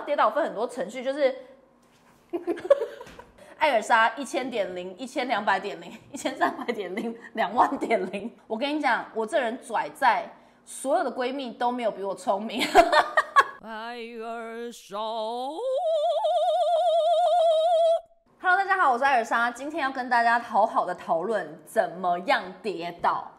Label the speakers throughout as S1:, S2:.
S1: 跌倒分很多程序，就是艾尔莎1000.0、1200.0、1300.0、20000.0。我跟你讲，我这人拽在所有的闺蜜都没有比我聪明。艾尔莎。Hello， 大家好，我是艾尔莎，今天要跟大家好好的讨论怎么样跌倒。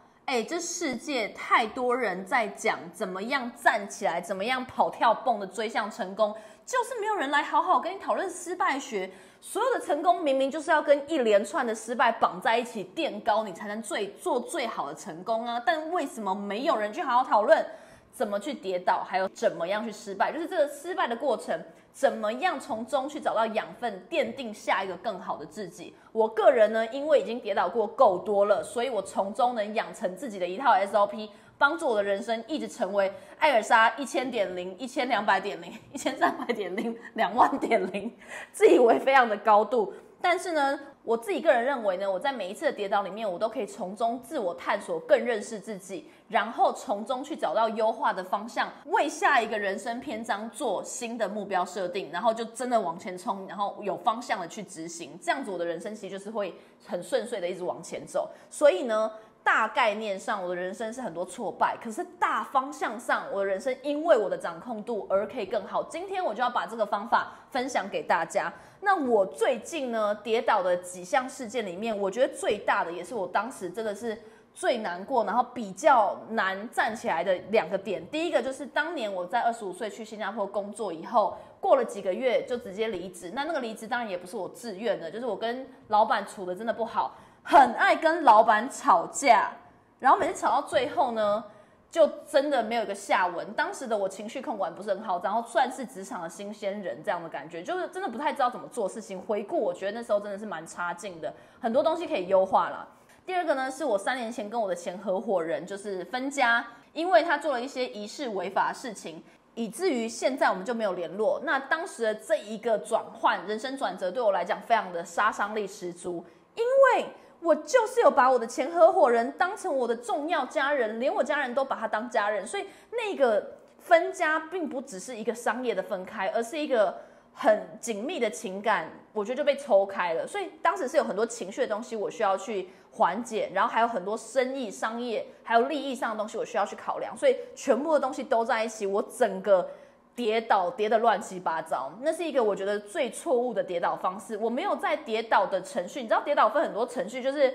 S1: 这世界太多人在讲怎么样站起来，怎么样跑跳蹦的追向成功，就是没有人来好好跟你讨论失败学。所有的成功明明就是要跟一连串的失败绑在一起垫高，你才能做最好的成功啊！但为什么没有人去好好讨论怎么去跌倒，还有怎么样去失败？就是这个失败的过程，怎么样从中去找到养分，奠定下一个更好的自己。我个人呢，因为已经跌倒过够多了，所以我从中能养成自己的一套 SOP， 帮助我的人生一直成为艾尔莎1000.0、1200.0、1300.0、20000.0，自以为非常的高度。但是呢，我自己个人认为呢，我在每一次的跌倒里面，我都可以从中自我探索，更认识自己，然后从中去找到优化的方向，为下一个人生篇章做新的目标设定，然后就真的往前冲，然后有方向的去执行，这样子我的人生其实就是会很顺遂的一直往前走。所以呢，大概念上我的人生是很多挫败，可是大方向上我的人生因为我的掌控度而可以更好。今天我就要把这个方法分享给大家。那我最近呢跌倒的几项事件里面，我觉得最大的也是我当时真的是最难过，然后比较难站起来的两个点。第一个就是当年我在25岁去新加坡工作以后，过了几个月就直接离职。那个离职当然也不是我自愿的，就是我跟老板处的真的不好，很爱跟老板吵架，然后每次吵到最后呢，就真的没有一个下文。当时的我情绪控管不是很好，然后算是职场的新鲜人这样的感觉，就是真的不太知道怎么做事情。回顾我觉得那时候真的是蛮差劲的，很多东西可以优化啦。第二个呢，是我3年前跟我的前合伙人就是分家，因为他做了一些疑似违法的事情，以至于现在我们就没有联络。那当时的这一个转换，人生转折对我来讲非常的杀伤力十足，因为我就是有把我的前合伙人当成我的重要家人，连我家人都把他当家人，所以那个分家并不只是一个商业的分开，而是一个很紧密的情感，我觉得就被抽开了。所以当时是有很多情绪的东西我需要去缓解，然后还有很多生意、商业还有利益上的东西我需要去考量，所以全部的东西都在一起，我整个跌倒跌得乱七八糟。那是一个我觉得最错误的跌倒方式。我没有在跌倒的程序，你知道跌倒分很多程序，就是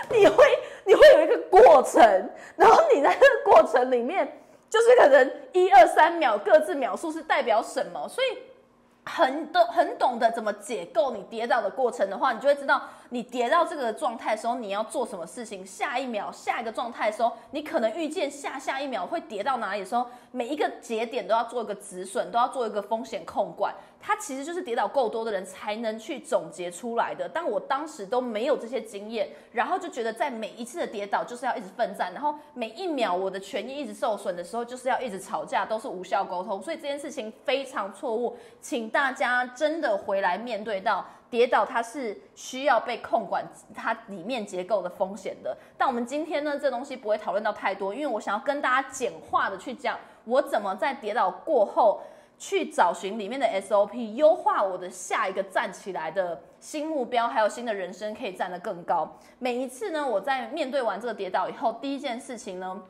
S1: 你会有一个过程，然后你在这个过程里面就是可能1、2、3秒各自描述是代表什么，所以很懂得怎么解构你跌倒的过程的话，你就会知道你跌到这个状态的时候你要做什么事情，下一秒下一个状态的时候你可能预见下一秒会跌到哪里的时候，每一个节点都要做一个止损，都要做一个风险控管。它其实就是跌倒够多的人才能去总结出来的，但我当时都没有这些经验，然后就觉得在每一次的跌倒就是要一直奋战，然后每一秒我的权益一直受损的时候就是要一直吵架，都是无效沟通，所以这件事情非常错误，请大家真的回来面对到跌倒它是需要被控管它里面结构的风险的。但我们今天呢，这东西不会讨论到太多，因为我想要跟大家简化的去讲我怎么在跌倒过后去找寻里面的 SOP， 优化我的下一个站起来的新目标，还有新的人生可以站得更高。每一次呢，我在面对完这个跌倒以后，第一件事情呢，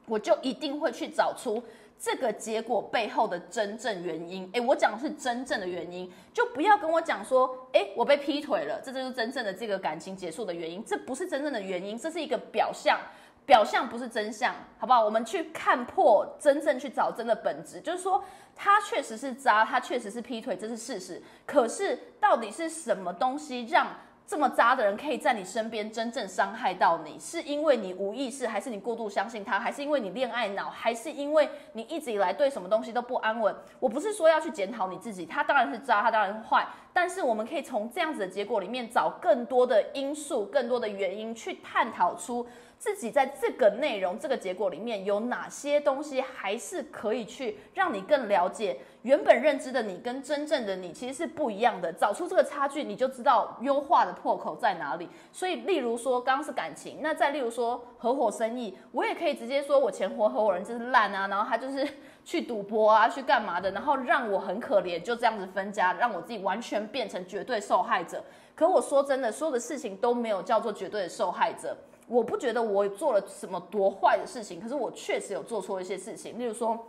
S1: 我就一定会去找出这个结果背后的真正原因。我讲的是真正的原因，就不要跟我讲说我被劈腿了，这就是真正的这个感情结束的原因，这不是真正的原因，这是一个表象，表象不是真相，好不好？我们去看破，真正去找真的本质，就是说他确实是渣，他确实是劈腿，这是事实，可是到底是什么东西让这么渣的人可以在你身边真正伤害到你？是因为你无意识，还是你过度相信他，还是因为你恋爱脑，还是因为你一直以来对什么东西都不安稳？我不是说要去检讨你自己，他当然是渣，他当然是坏，但是我们可以从这样子的结果里面找更多的因素，更多的原因去探讨出自己在这个内容、这个结果里面有哪些东西还是可以去让你更了解原本认知的你跟真正的你其实是不一样的。找出这个差距，你就知道优化的破口在哪里。所以，例如说刚刚是感情，那再例如说合伙生意，我也可以直接说我前合伙人就是烂啊，然后他就是去赌博啊，去干嘛的，然后让我很可怜，就这样子分家，让我自己完全变成绝对受害者。可我说真的，所有的事情都没有叫做绝对的受害者。我不觉得我做了什么多坏的事情，可是我确实有做错一些事情。例如说，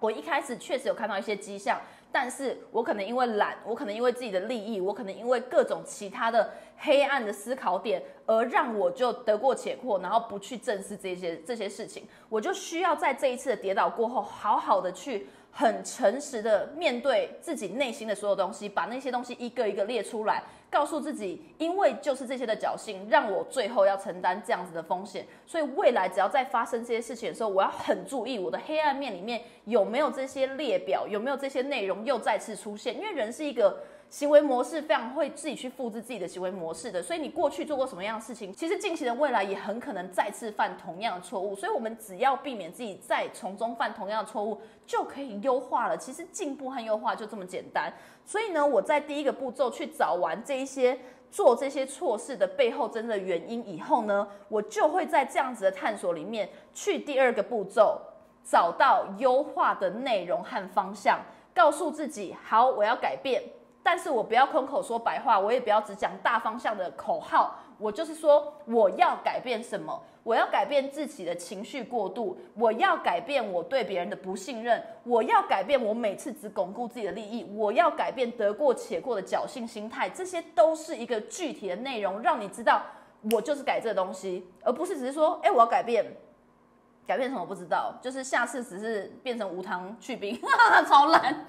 S1: 我一开始确实有看到一些迹象，但是我可能因为懒，我可能因为自己的利益，我可能因为各种其他的黑暗的思考点，而让我就得过且过，然后不去正视这些事情。我就需要在这一次的跌倒过后，好好的去很诚实的面对自己内心的所有东西，把那些东西一个一个列出来，告诉自己，因为就是这些的侥幸，让我最后要承担这样子的风险。所以未来只要在发生这些事情的时候，我要很注意我的黑暗面里面有没有这些列表，有没有这些内容又再次出现。因为人是一个行为模式非常会自己去复制自己的行为模式的，所以你过去做过什么样的事情，其实近期的未来也很可能再次犯同样的错误。所以我们只要避免自己再从中犯同样的错误，就可以优化了。其实进步和优化就这么简单。所以呢，我在第一个步骤去找完这一些做这些错事的背后真的原因以后呢，我就会在这样子的探索里面去第二个步骤，找到优化的内容和方向，告诉自己好，我要改变。但是我不要空口说白话，我也不要只讲大方向的口号，我就是说我要改变什么，我要改变自己的情绪过度，我要改变我对别人的不信任，我要改变我每次只巩固自己的利益，我要改变得过且过的侥幸心态，这些都是一个具体的内容，让你知道我就是改这个东西，而不是只是说我要改变。改变什么不知道，就是下次只是变成无糖去冰，超烂，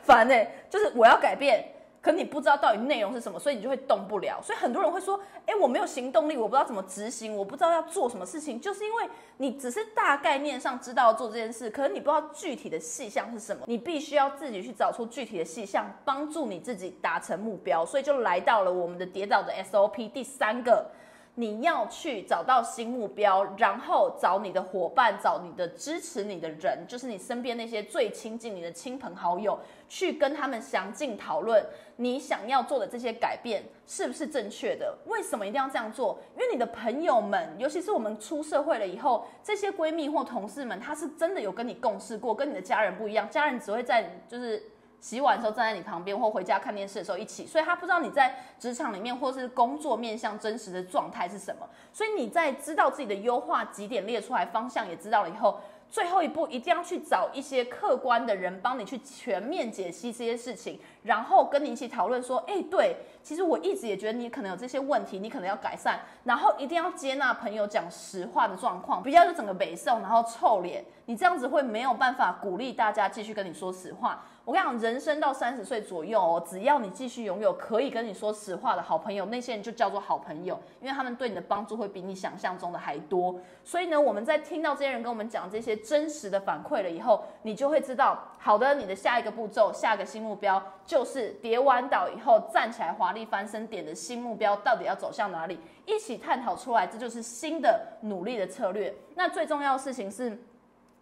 S1: 烦就是我要改变，可你不知道到底内容是什么，所以你就会动不了。所以很多人会说，我没有行动力，我不知道怎么执行，我不知道要做什么事情，就是因为你只是大概念上知道做这件事，可是你不知道具体的细项是什么，你必须要自己去找出具体的细项，帮助你自己达成目标。所以就来到了我们的跌倒的 SOP 第3个。你要去找到新目标，然后找你的伙伴，找你的支持你的人，就是你身边那些最亲近你的亲朋好友，去跟他们详尽讨论你想要做的这些改变是不是正确的，为什么一定要这样做？因为你的朋友们，尤其是我们出社会了以后，这些闺蜜或同事们，他是真的有跟你共事过，跟你的家人不一样，家人只会在就是洗碗的时候站在你旁边，或回家看电视的时候一起，所以他不知道你在职场里面或是工作面向真实的状态是什么。所以你在知道自己的优化几点列出来，方向也知道了以后，最后一步一定要去找一些客观的人帮你去全面解析这些事情，然后跟你一起讨论说，对，其实我一直也觉得你可能有这些问题，你可能要改善，然后一定要接纳朋友讲实话的状况，不要就整个北宋然后臭脸，你这样子会没有办法鼓励大家继续跟你说实话。我跟你讲，人生到30岁左右只要你继续拥有可以跟你说实话的好朋友，那些人就叫做好朋友，因为他们对你的帮助会比你想象中的还多。所以呢，我们在听到这些人跟我们讲这些真实的反馈了以后，你就会知道，好的，你的下一个步骤，下一个新目标，就是跌完倒以后站起来华丽翻身点的新目标到底要走向哪里，一起探讨出来，这就是新的努力的策略。那最重要的事情是，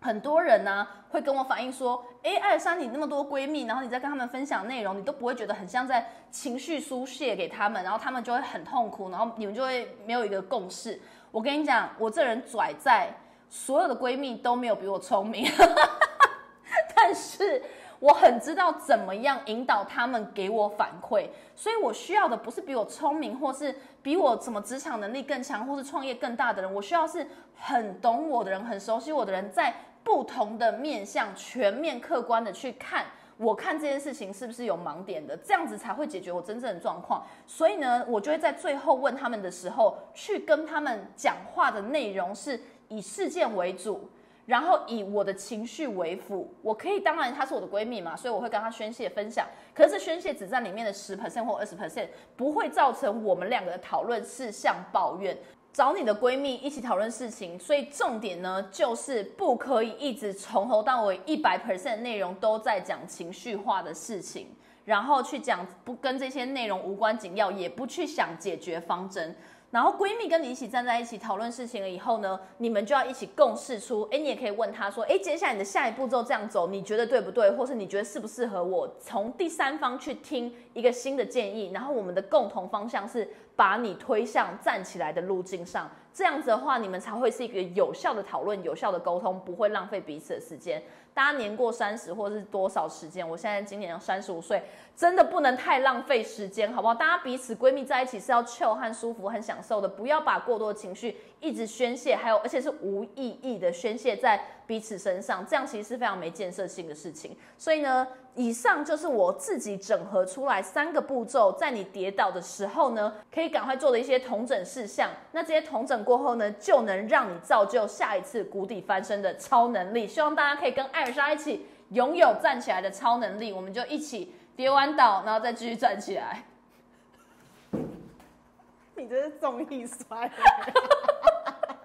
S1: 很多人呢会跟我反映说，艾尔莎你那么多闺蜜，然后你在跟他们分享内容，你都不会觉得很像在情绪疏泄给他们，然后他们就会很痛苦，然后你们就会没有一个共识。我跟你讲，我这人拽在所有的闺蜜都没有比我聪明，但是我很知道怎么样引导他们给我反馈，所以我需要的不是比我聪明，或是比我什么职场能力更强，或是创业更大的人，我需要是很懂我的人，很熟悉我的人，在不同的面向全面客观的去看，我看这件事情是不是有盲点的，这样子才会解决我真正的状况。所以呢，我就会在最后问他们的时候，去跟他们讲话的内容是以事件为主，然后以我的情绪为辅。我可以，当然她是我的闺蜜嘛，所以我会跟她宣泄分享，可是宣泄只占里面的10% 或20%，不会造成我们两个的讨论是像抱怨。找你的闺蜜一起讨论事情，所以重点呢就是不可以一直从头到尾100% 的内容都在讲情绪化的事情，然后去讲不跟这些内容无关紧要，也不去想解决方针。然后闺蜜跟你一起站在一起讨论事情了以后呢，你们就要一起共识出，你也可以问她说，接下来你的下一步骤这样走，你觉得对不对？或是你觉得适不适合我？从第三方去听一个新的建议，然后我们的共同方向是把你推向站起来的路径上。这样子的话，你们才会是一个有效的讨论、有效的沟通，不会浪费彼此的时间。大家年过30或是多少时间？我现在今年要35岁，真的不能太浪费时间，好不好？大家彼此闺蜜在一起是要 chill 和舒服、很享受的，不要把过多的情绪一直宣泄，而且是无意义的宣泄在彼此身上，这样其实是非常没建设性的事情。所以呢，以上就是我自己整合出来3个步骤，在你跌倒的时候呢，可以赶快做的一些统整事项。那这些统整过后呢，就能让你造就下一次谷底翻身的超能力。希望大家可以跟艾尔莎一起拥有站起来的超能力，我们就一起跌完倒，然后再继续站起来。
S2: 你这是综艺摔。